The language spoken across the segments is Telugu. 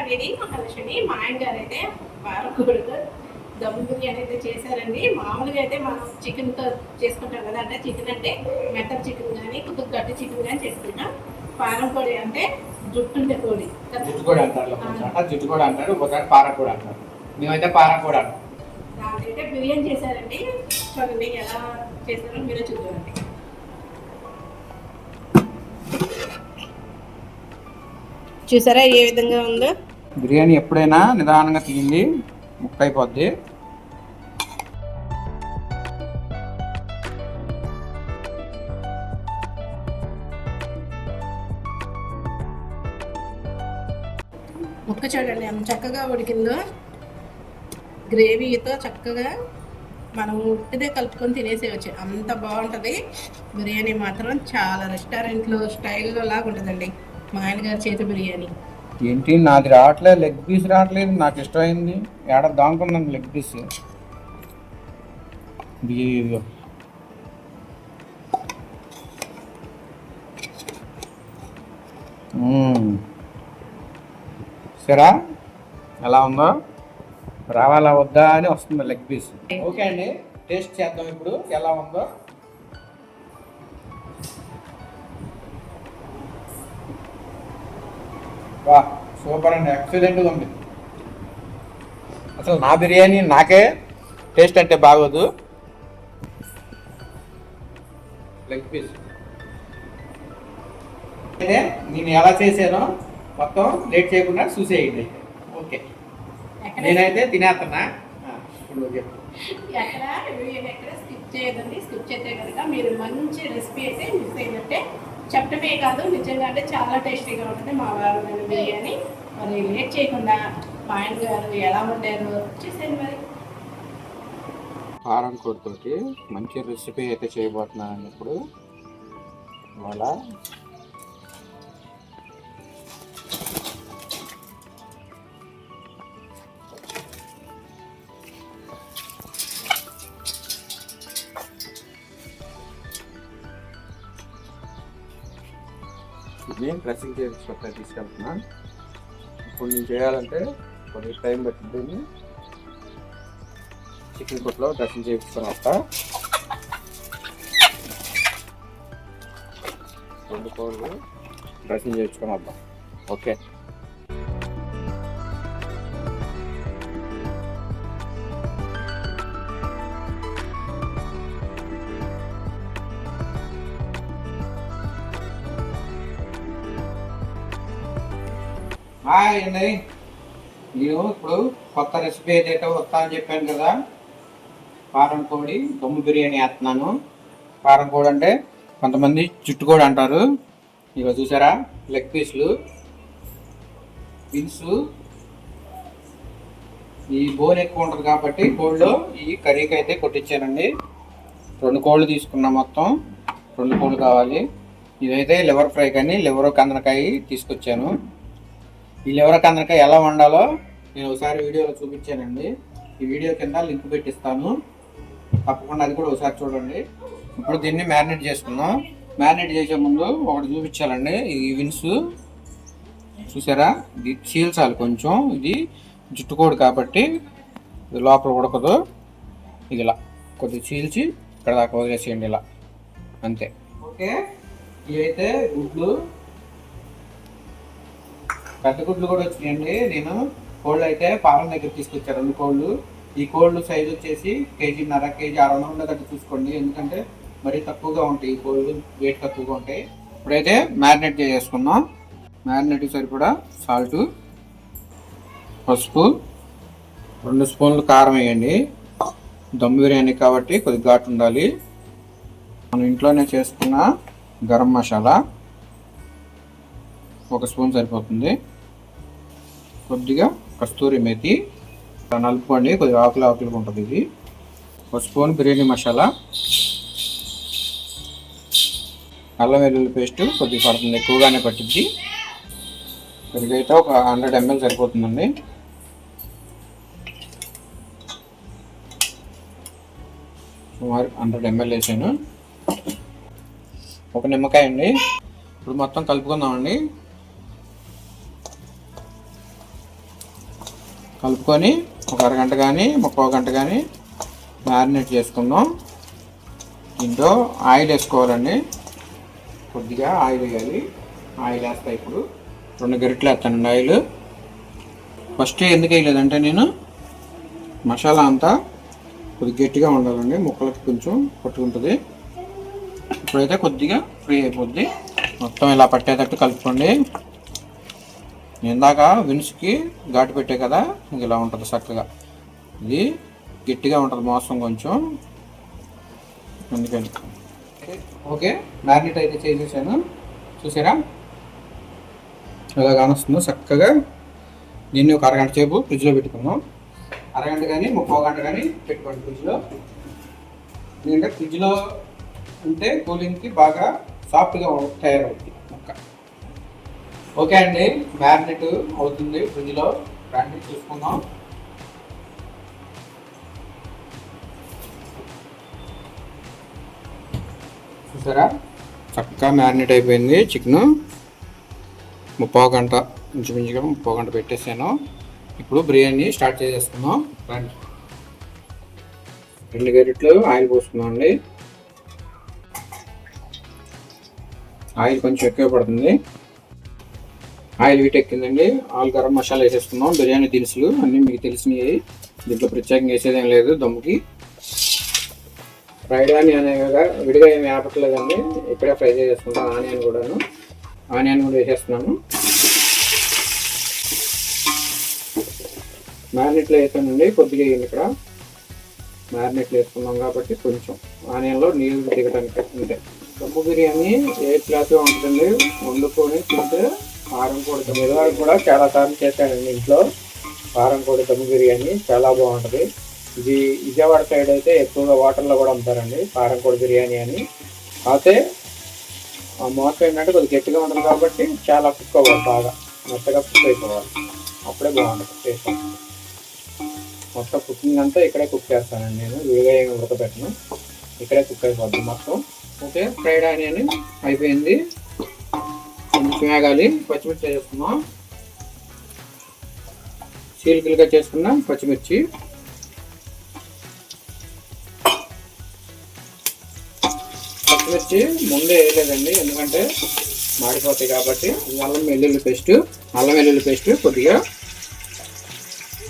అనేది మహాలక్ష్మి. మా ఆయన గారు అయితే వారకూడదు దమ్ బిర్యానీ అయితే చేశారండి. మామూలుగా అయితే మనం చికెన్తో చేసుకుంటాం కదా, అంటే చికెన్ అంటే మెత్తర్ చికెన్ కానీ కొద్దిగా గట్టి చికెన్ కానీ చేసుకుంటాం. పారం పొడి అంటే జుట్టుండే పొడి, జుట్టు కూడా అంటారు, జుట్టు కూడా అంటారు, ఒకసారి పారం కూడా అంటారు. మేమైతే పారం కూడా అంటాం. దాంట్లో అయితే బిర్యానీ చేశారండి. చూడండి ఎలా చేశారో మీరే చూడండి. చూసారా ఏ విధంగా ఉందో. బిర్యానీ ఎప్పుడైనా నిదానంగా తీయండి, ముక్క అయిపోద్ది. ముక్క చూడండి ఎంత చక్కగా ఉడికిందో. గ్రేవీతో చక్కగా మనం ఉట్టిదే కలుపుకొని తినేసేయచ్చు, అంత బాగుంటుంది బిర్యానీ. మాత్రం చాలా రెస్టారెంట్లో స్టైల్లో లాగా ఉంటుందండి మా ఆయన గారి చేతి బిర్యానీ. ఏంటి నాది రావట్లేదు, లెగ్ పీస్ రావట్లేదు. నాకు ఇష్టమైంది ఏడ దానుకున్నాను లెగ్ పీస్. సరే ఎలా ఉందో, రావాలా వద్దా అని వస్తుంది లెగ్ పీస్. ఓకే అండి, టేస్ట్ చేద్దాం ఇప్పుడు ఎలా ఉందో. వా సూపర్ అండి, ఎక్సలెంట్గా ఉంది. అసలు నా బిర్యానీ నాకే టేస్ట్ అంటే బాగోదు. లెగ్ పీస్ అయితే నేను ఎలా చేశానో మొత్తం లేట్ చేయకుండా చూసేయండి. ఓకే, నేనైతే తినేస్తున్నా. ఇప్పుడు చెప్పు. ఎక్కడ బిర్యానీ ఎక్కడ స్కిప్ చేయదండి. స్కిప్ చేస్తే కనుక మీరు మంచి రెసిపీ అయితే మిస్ అయినట్టే. చెప్పటమే కాదు, నిజంగా అంటే చాలా టేస్టీగా ఉంటుంది మా వారు బిర్యానీ. మరి లేట్ చేయకుండా మా ఆయన గారు ఎలా వండారు చూసేయండి. మరి కారం కొడుతోటి మంచి రెసిపీ అయితే చేయబోతున్నాను ఇప్పుడు. ఇవాళ నేను డ్రెస్సింగ్ చేసి తీసుకెళ్తున్నా. ఇప్పుడు నేను చేయాలంటే కొద్దిగా టైం పట్టింది. చికెన్ కొట్లో డ్రెస్సింగ్ చేయించుకొని వస్తా. 2 కోళ్ళు డ్రెస్సింగ్ చేయించుకొని వద్దాం. ఓకే, హాయ్ అండి. నేను ఇప్పుడు కొత్త రెసిపీ ఏదైతే వస్తా అని చెప్పాను కదా, పారం కోడి దమ్ము బిర్యానీ వేస్తున్నాను. పారం కోడి అంటే కొంతమంది జుట్టు కోడి అంటారు. ఇక చూసారా, లెగ్ పీసులు, పిన్స్, ఈ బోన్ ఎక్కువ ఉంటుంది కాబట్టి కోళ్ళు ఈ కర్రీకి అయితే కొట్టించానండి. 2 కోళ్ళు తీసుకున్నా, మొత్తం 2 కోళ్ళు కావాలి. ఇదైతే లివర్ ఫ్రై కానీ లివర్ కందనకాయ తీసుకొచ్చాను. ఈ లివర్ కందనకాయ ఎలా వండాలో నేను ఒకసారి వీడియోలో చూపించానండి. ఈ వీడియో కింద లింక్ పెట్టిస్తాను, తప్పకుండా అది కూడా ఒకసారి చూడండి. ఇప్పుడు దీన్ని మ్యారినేట్ చేసుకుందాం. మ్యారినేట్ చేసే ముందు ఒకటి చూపించాలండి. ఈ విన్స్ చూసారా, ఇది చీల్చాలి కొంచెం. ఇది జుట్టుకోడు కాబట్టి లోపల ఉడకదు. ఇది ఇలా కొద్దిగా చీల్చి ఇక్కడ దాకా వదిలేసేయండి, ఇలా అంతే. ఓకే, ఇవైతే గుడ్లు, పెద్ద గుడ్లు కూడా వచ్చినాయండి. నేను కోళ్ళు అయితే పాలం దగ్గర తీసుకొచ్చాను 2 కోళ్ళు. ఈ కోళ్ళు సైజు వచ్చేసి 1.5 కేజీ 600 ఉండేటట్టు చూసుకోండి, ఎందుకంటే మరీ తక్కువగా ఉంటాయి ఈ కోళ్ళు, వెయిట్ తక్కువగా ఉంటాయి. ఇప్పుడైతే మ్యారినేట్ చేసుకుందాం. మ్యారినేట్కి సరిపడా సాల్టు, పసుపు, 2 స్పూన్లు కారం వేయండి. దమ్ బిర్యానీ కాబట్టి కొద్దిగా ఘాటు ఉండాలి. మనం ఇంట్లోనే చేసుకున్న గరం మసాలా 1 స్పూన్ సరిపోతుంది. కొద్దిగా కస్తూరి మేతి నలుపుకోండి, కొద్దిగా ఆకులుగా ఉంటుంది ఇది. 1 స్పూన్ బిర్యానీ మసాలా, అల్లం వెల్లుల్లి పేస్ట్ కొద్దిగా పడుతుంది, ఎక్కువగానే పట్టింది. పెరుగైతే ఒక 100 ml సరిపోతుందండి. సుమారు 100 ml వేసాను. 1 నిమ్మకాయ అండి. ఇప్పుడు మొత్తం కలుపుకుందామండి. కలుపుకొని ఒక అరగంట కానీ 30 గంట కానీ మ్యారినేట్ చేసుకుందాం. దీంట్లో ఆయిల్ వేసుకోవాలండి. కొద్దిగా ఆయిల్ వేయాలి. ఆయిల్ వేస్తా. ఇప్పుడు 2 గరిటెలు వేస్తానండి ఆయిల్. ఫస్ట్ ఎందుకు వేయలేదంటే నేను మసాలా అంతా కొద్దిగా గట్టిగా ఉండాలండి, ముక్కలకి కొంచెం పట్టుకుంటుంది. ఇప్పుడైతే కొద్దిగా ఫ్రీ అయిపోద్ది. మొత్తం ఇలా పట్టేటట్టు కలుపుకోండి. ఇందాక వినుసుకి ఘాటు పెట్టే కదా, ఇలా ఉంటుంది చక్కగా. ఇది గట్టిగా ఉంటుంది మోసం కొంచెం, అందుకని. ఓకే, మ్యారినేట్ అయితే చేసేసాను. చూసారా ఎలా కానొస్తుందో చక్కగా. దీన్ని ఒక అరగంట సేపు ఫ్రిడ్జ్లో పెట్టుకుందాం. అరగంట కానీ 30 గంట కానీ పెట్టుకోండి ఫ్రిడ్జ్లో. ఎందుకంటే ఫ్రిడ్జ్లో ఉంటే కూలింగ్కి బాగా సాఫ్ట్గా తయారవుతుంది ముక్క. ఓకే అండి, మ్యారినేట్ అవుతుంది ఫ్రిడ్జ్లో. రండి చూసుకుందాం. చూసారా చక్కగా మ్యారినేట్ అయిపోయింది చికెను. 30 గంట, ఇంచుమించుగా 30 గంట పెట్టేసాను. ఇప్పుడు బిర్యానీ స్టార్ట్ చేసేసుకుందాం. రండి. 2 గరిటెలు ఆయిల్ పోసుకుందాం అండి. ఆయిల్ కొంచెం ఎక్కువ పడుతుంది. ఆయిల్ వీట్ ఎక్కిందండి. ఆల్ గరం మసాలా వేసేసుకుందాం. బిర్యానీ దినుసులు అన్నీ మీకు తెలిసినవి, దీంట్లో ప్రత్యేకంగా వేసేదేం లేదు. దమ్ముకి ఫ్రైడ్ ఆనియన్ విడిగా ఏమి ఆపట్లేదండి, ఇక్కడే ఫ్రై చేసేసుకుంటాం. ఆనియన్ కూడా వేసేస్తున్నాను. మ్యారినేట్లో వేసానండి, కొద్దిగా వేయండి. ఇక్కడ మ్యారినేట్లో వేసుకున్నాం కాబట్టి కొంచెం ఆనియన్లో నీళ్ళు దిగడానికి అంతే. దమ్ము బిర్యానీ ఏ క్లాస్గా ఉంటుందండి, వండుకొని తింటే. కారం పొడి ఇదివరకు కూడా చాలా సార్లు చేశానండి ఇంట్లో. కారం పొడి దమ్ము బిర్యానీ చాలా బాగుంటుంది. ఇది విజయవాడ సైడ్ అయితే ఎక్కువగా వాటర్లో కూడా అమ్ముతారండి కారం పొడి బిర్యానీ అని. అయితే ఆ మోసం ఏంటంటే కొద్దిగా గట్టిగా ఉంటుంది కాబట్టి చాలా కుక్ అవ్వాలి, బాగా మెత్తగా కుక్ అయిపోవాలి. అప్పుడే బాగుంటుంది టేస్ట్. మొత్తం కుకింగ్ అంతా ఇక్కడే కుక్ చేస్తానండి నేను, విడిగా ఏమి ఉడకబెట్టను, ఇక్కడే కుక్ అయిపోద్ది మొత్తం. ఓకే, ఫ్రైడ్ ఆనియన్ అయిపోయింది. కొంచెం వేగాలి. పచ్చిమిర్చి వేసుకున్నాం. చీలికలుగా చేసుకున్న పచ్చిమిర్చి. పచ్చిమిర్చి ముందే వేయలేదండి, ఎందుకంటే మాడిపోతాయి కాబట్టి. అల్లం వెల్లుల్లి పేస్ట్ కొద్దిగా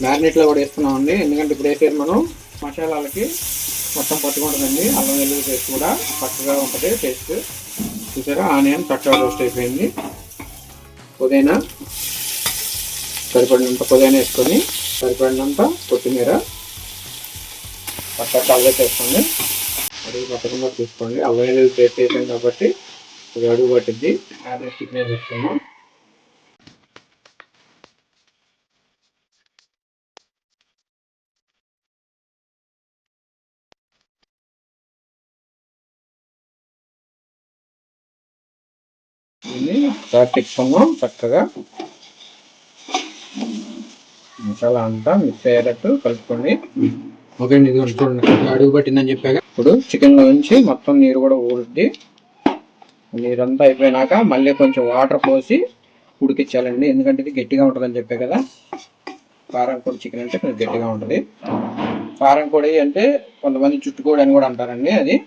మ్యారినేట్లో కూడా వేసుకున్నామండి, ఎందుకంటే ఇప్పుడు వేసేది మనం మసాలాలకి మొత్తం పట్టుకుంటుందండి. అల్లం వెల్లుల్లి పేస్ట్ కూడా పచ్చగా ఉంటుంది టేస్ట్. చూసారా ఆనియన్ చక్కగా రోస్ట్ అయిపోయింది. పుదీనా సరిపడినంత పుదీనా వేసుకొని, సరిపడినంత కొత్తిమీర పచ్చగా కలగ వేసుకోండి. అడుగు పట్టకుండా తీసుకోండి. అల్లం వెల్లుల్లి పేస్ట్ వేసాం కాబట్టి ఇది అడుగు పట్టిద్ది. మ్యారినేట్ చికెన్ వేసుకున్నాం. తిప్పుకున్నాం చక్కగా. మసాలా అంతా మిక్స్ అయ్యేటట్టు కలుపుకోండి. ఓకే అండి, ఇది చూడండి అడుగు పట్టిందని చెప్పాక. ఇప్పుడు చికెన్లో నుంచి మొత్తం నీరు కూడా ఊరుద్ది. నీరంతా అయిపోయినాక మళ్ళీ కొంచెం వాటర్ పోసి ఉడికించాలండి, ఎందుకంటే ఇది గట్టిగా ఉంటుందని చెప్పే కదా. కారం పొడి చికెన్ అంటే కొంచెం గట్టిగా ఉంటుంది. కారం పొడి అంటే కొంతమంది చుట్టుకోడి అని కూడా అంటారండి. అది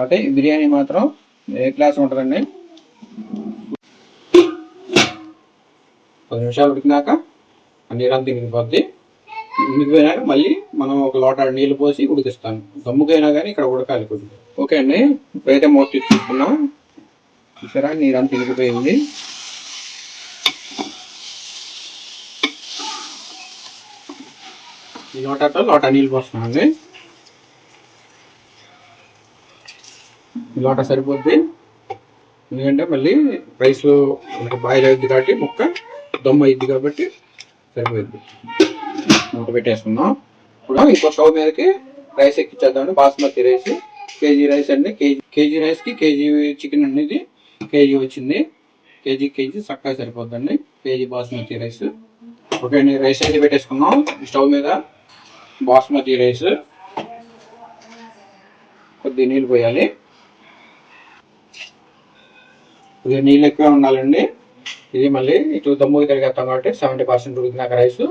అదే బిర్యానీ మాత్రం ఏ క్లాస్ ఉంటుందండి. 10 నిమిషాలు ఉడికినాక నీరంతా తిరిగిపోద్ది. ఉడికిపోయినాక మళ్ళీ మనం ఒక లోట నీళ్ళు పోసి ఉడికిస్తాను. దమ్ముకైనా కానీ ఇక్కడ ఉడకాలి కొద్దిగా. ఓకే అండి, ఇప్పుడైతే మూత తీసుకున్నాం. చూసారా నీరంతా తిరిగిపోయింది. ఈ లోట నీళ్ళు పోస్తున్నామండి. ఈ లోట సరిపోద్ది, ఎందుకంటే మళ్ళీ రైస్ బాయిల్ అవుద్ది కాబట్టి ముక్క దమ్ము అయింది కాబట్టి సరిపోద్ది. మూత పెట్టేసుకున్నాం. ఇప్పుడు ఇంకో స్టవ్ మీదకి రైస్ ఎక్కించేద్దామండి. బాస్మతి రైస్ కేజీ రైస్ అండి. కేజీ రైస్కి కేజీ చికెన్ అనేది కేజీ వచ్చింది. కేజీ చక్కగా సరిపోద్దండి కేజీ బాస్మతి రైస్. ఓకే అండి, రైస్ అయితే పెట్టేసుకున్నాం స్టవ్ మీద. బాస్మతి రైస్ కొద్దిగా నీళ్ళు పోయాలి. కొద్దిగా నీళ్ళు ఎక్కువ ఉండాలండి, ఇది మళ్ళీ ఇటు దమ్ముకి తిరిగేస్తాం కాబట్టి 70% ఉడికినాక రైస్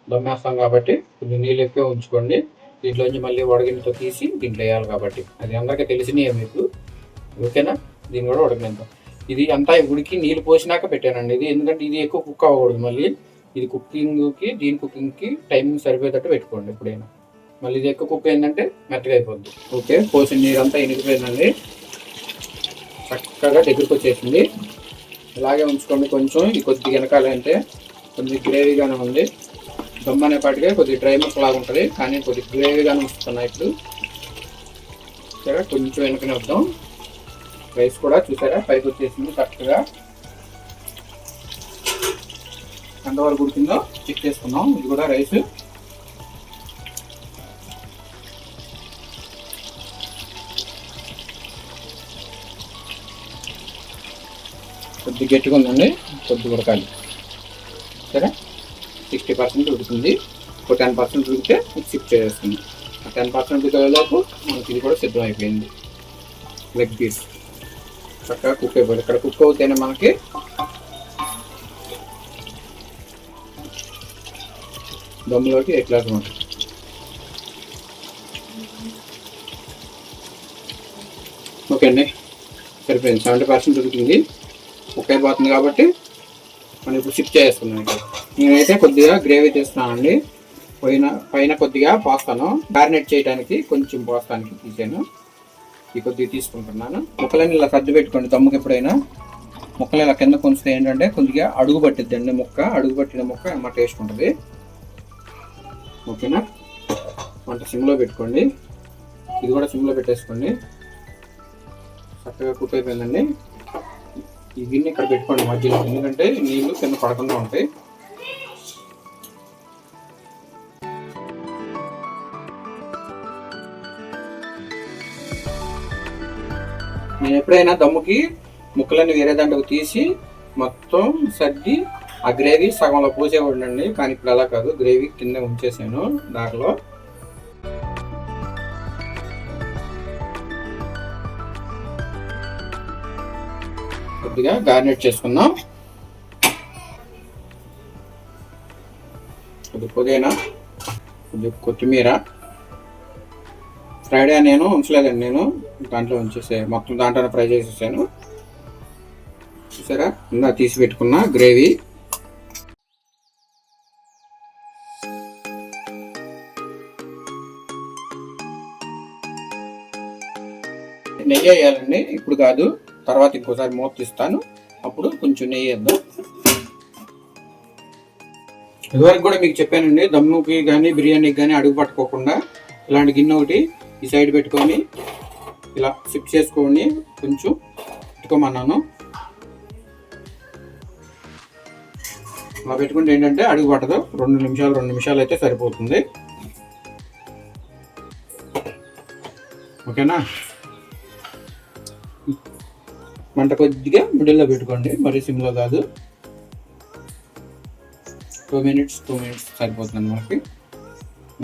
దమ్మేస్తాం కాబట్టి కొంచెం నీళ్ళు ఎక్కువ ఉంచుకోండి. దీంట్లోంచి మళ్ళీ వడగిన్నెతో తీసి దీంట్లో వేయాలి కాబట్టి అది అందరికీ తెలిసినయే మీకు. ఓకేనా? దీన్ని కూడా ఉడకనిద్దాం. ఇది అంతా ఉడికి నీళ్ళు పోసినాక పెట్టానండి ఇది, ఎందుకంటే ఇది ఎక్కువ కుక్ అవ్వకూడదు. మళ్ళీ ఇది కుకింగ్కి దీని కుకింగ్కి టైమింగ్ సరిపోయేటట్టు పెట్టుకోండి ఎప్పుడైనా. మళ్ళీ ఇది ఎక్కువ కుక్ అయిందంటే మెత్తగా అయిపోద్ది. ఓకే, పోసిన నీరంతా ఇనిగిపోయిందండి, చక్కగా దగ్గరికి వచ్చేసింది. ఇలాగే ఉంచుకోండి. కొంచెం ఇది కొద్దిగా వెనకాలంటే కొంచెం గ్రేవీగానే ఉంది. దమ్ అనేపాటిగా కొద్దిగా డ్రై ముక్కలాగా ఉంటుంది, కానీ కొద్దిగా గ్రేవీగానే ఉంచుతున్నాయి ఇప్పుడు. సరే, కొంచెం వెనకనే వద్దాం. రైస్ కూడా చూసారా పైకి వచ్చేసింది చక్కగా. ఎంతవరకు ఉడికిందో చెక్ చేసుకుందాం. ఇది కూడా రైస్ కొద్దిగా గట్టిగా ఉందండి, కొద్దిగా ఉడకాలి. సరే, 60% ఉడుకుంది. ఒక 10% ఉడికితే షిఫ్ట్ చేస్తుంది. ఆ 10% ఉడికేలోపు మనకి ఇది కూడా సిద్ధం అయిపోయింది. లెగ్ పీస్ చక్కగా కుక్ అయిపోయింది. ఇక్కడ కుక్ అవుతేనే మనకి దమ్ములోకి ఎట్లాగా ఉంటుంది. ఓకే అండి, సరిపోయింది. 70% ఉడికింది, కుక్ అయిపోతుంది కాబట్టి మనం ఇప్పుడు షిఫ్ట్ చేసుకున్నాం. నేనైతే కొద్దిగా గ్రేవీ తీస్తున్నానండి. పైన కొద్దిగా పోస్తాను, మ్యారినేట్ చేయడానికి కొంచెం పోస్తానికి తీసాను. ఈ కొద్దిగా తీసుకుంటున్నాను. ముక్కలని ఇలా సర్ది పెట్టుకోండి. దమ్ముకి ఎప్పుడైనా ముక్కలు ఇలా కింద కొంచెం ఏంటంటే కొద్దిగా అడుగు పట్టిద్దండి. అడుగు పట్టిన ముక్క ఏమో టేస్ట్ ఉంటుంది. ఓకేనా? వంట సిమ్లో పెట్టుకోండి. ఇది కూడా సిమ్లో పెట్టేసుకోండి. చక్కగా కుక్ అయిపోయిందండి. ఈ గిన్నె ఇక్కడ పెట్టుకోండి మధ్యలో, ఎందుకంటే నీళ్ళు కింద పడకుండా ఉంటాయి. నేను ఎప్పుడైనా దమ్ముకి ముక్కలన్నీ వేరే దాంట్లోకి తీసి మొత్తం సర్ది ఆ గ్రేవీ సగంలో పోసేవాడినండి, కానీ ఇప్పుడు అలా కాదు, గ్రేవీ కింద ఉంచేసాను దాంట్లో. కొద్దిగా గార్నిష్ చేసుకుందాం. కొద్దిగా పుదీనా, కొద్దిగా కొత్తిమీర. ఫ్రైడే నేను ఉంచలేదండి, నేను దాంట్లో మొత్తం దాంట్లో ఫ్రై చేసేసాను. చూసారా, ఇందా తీసి పెట్టుకున్న గ్రేవీ. నెయ్యి వేయాలండి, ఇప్పుడు కాదు, తర్వాత ఇంకోసారి మూత తీస్తాను, అప్పుడు కొంచెం నెయ్యి వేద్దాం. ఇదివరకు కూడా మీకు చెప్పానండి, దమ్ముకి కానీ బిర్యానీకి కానీ అడుగు పట్టుకోకుండా ఇలాంటి గిన్నె ఒకటి ఈ సైడ్ పెట్టుకొని ఇలా షిఫ్ట్ చేసుకోండి. కొంచెం పెట్టుకోమన్నాను. అలా పెట్టుకుంటే ఏంటంటే అడుగు పట్టదు. 2 నిమిషాలు అయితే సరిపోతుంది. ఓకేనా? మంట కొద్దిగా మిడిల్లో పెట్టుకోండి, మరి సిమ్లో కాదు. 2 మినిట్స్ సరిపోతుంది మనకి.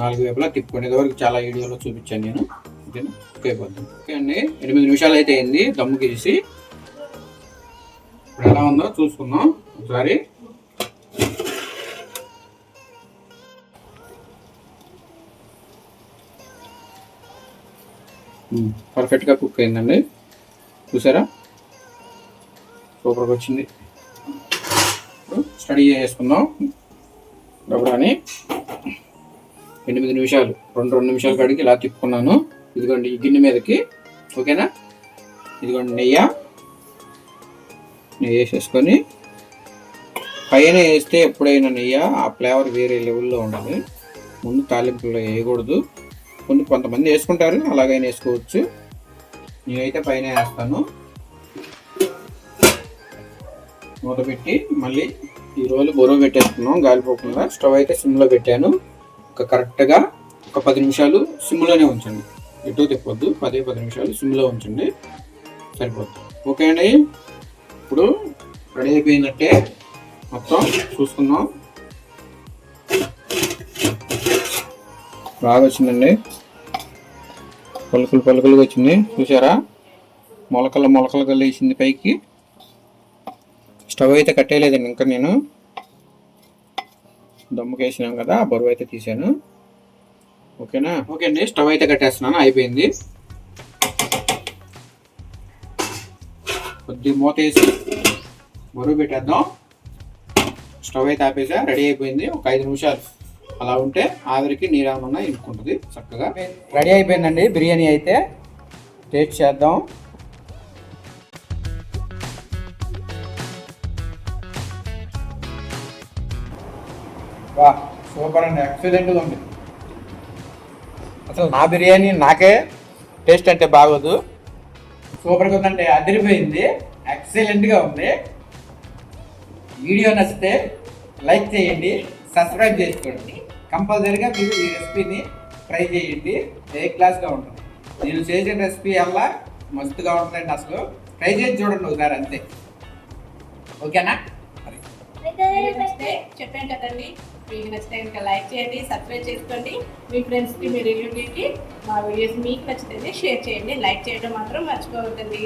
4 వైపులా తిప్పుకోండి. ఇదివరకు చాలా వీడియోలో చూపించాను నేను. ఓకేనా? ఓకే పోతుంది. ఓకే అండి, 8 నిమిషాలు అయితే అయింది దమ్ముకి తీసి. ఇప్పుడు ఎలా ఉందో చూసుకుందాం ఒకసారి. పర్ఫెక్ట్గా కుక్ అయిందండి, చూసారా? సూపర్గా వచ్చింది. స్టడీ చేసుకుందాం. డబ్బుని 8 నిమిషాలు 2 నిమిషాల కాడికి ఇలా తిప్పుకున్నాను. ఇదిగోండి ఈ గిన్నె మీదకి. ఓకేనా? ఇదిగోండి నెయ్యి వేసేసుకొని, పైన వేస్తే ఎప్పుడైనా నెయ్యి ఆ ఫ్లేవర్ వేరే లెవెల్లో ఉండాలి. ముందు తాలింపులో వేయకూడదు. కొంతమంది వేసుకుంటారు, అలాగైనా వేసుకోవచ్చు. నేనైతే పైన వేస్తాను. మూత పెట్టి మళ్ళీ ఈ రోజు బొరువు పెట్టేసుకున్నాం గాలిపోకుండా. స్టవ్ అయితే సిమ్లో పెట్టాను. కరెక్ట్గా ఒక 10 నిమిషాలు సిమ్లోనే ఉంచండి, ఎటు తిప్పొద్దు. 10 నిమిషాలు సిమ్లో ఉంచండి, సరిపోద్ది. ఓకే అండి, ఇప్పుడు రెడీ అయిపోయినట్టే. మొత్తం చూసుకుందాం. బాగా వచ్చిందండి, పలుకులుగా వచ్చింది. చూసారా? మొలకలు వేసింది పైకి. స్టవ్ అయితే కట్టేయలేదండి ఇంకా నేను. దమ్ముకి వేసినాం కదా, బరువు అయితే తీసాను. ఓకేనా? ఓకే అండి, స్టవ్ అయితే కట్టేస్తున్నాను, అయిపోయింది. కొద్దిగా మూత వేసి బరువు పెట్టేద్దాం. స్టవ్ అయితే ఆపేసా, రెడీ అయిపోయింది. ఒక 5 నిమిషాలు అలా ఉంటే ఆవిరికి నీరేమన్నా ఇంపుకుంటుంది చక్కగా. రెడీ అయిపోయిందండి బిర్యానీ అయితే. టేస్ట్ చేద్దాం. వా, సూపర్ అండి, ఎక్సలెంట్గా ఉంది. అసలు నా బిర్యానీ నాకే టేస్ట్ అంటే బాగోదు. సూపర్గా ఉందంటే అదిరిపోయింది, ఎక్సలెంట్గా ఉంది. వీడియో నచ్చితే లైక్ చేయండి, సబ్స్క్రైబ్ చేసుకోండి. కంపల్సరీగా మీరు ఈ రెసిపీని ట్రై చేయండి, ఏ క్లాస్గా ఉంటుంది. నేను చేసిన రెసిపీ అలా మస్తుగా ఉంటుందండి. అసలు ట్రై చేసి చూడండి ఒకసారి అంతే. ఓకేనా? మీకు నచ్చితే చెప్పాను కదండి, మీకు నచ్చితే ఇంకా లైక్ చేయండి, సబ్స్క్రైబ్ చేసుకోండి. మీ ఫ్రెండ్స్కి, మీ రిలేటివ్కి మా వీడియోస్ మీకు నచ్చితే షేర్ చేయండి. లైక్ చేయడం మాత్రం మర్చిపోవద్దండి.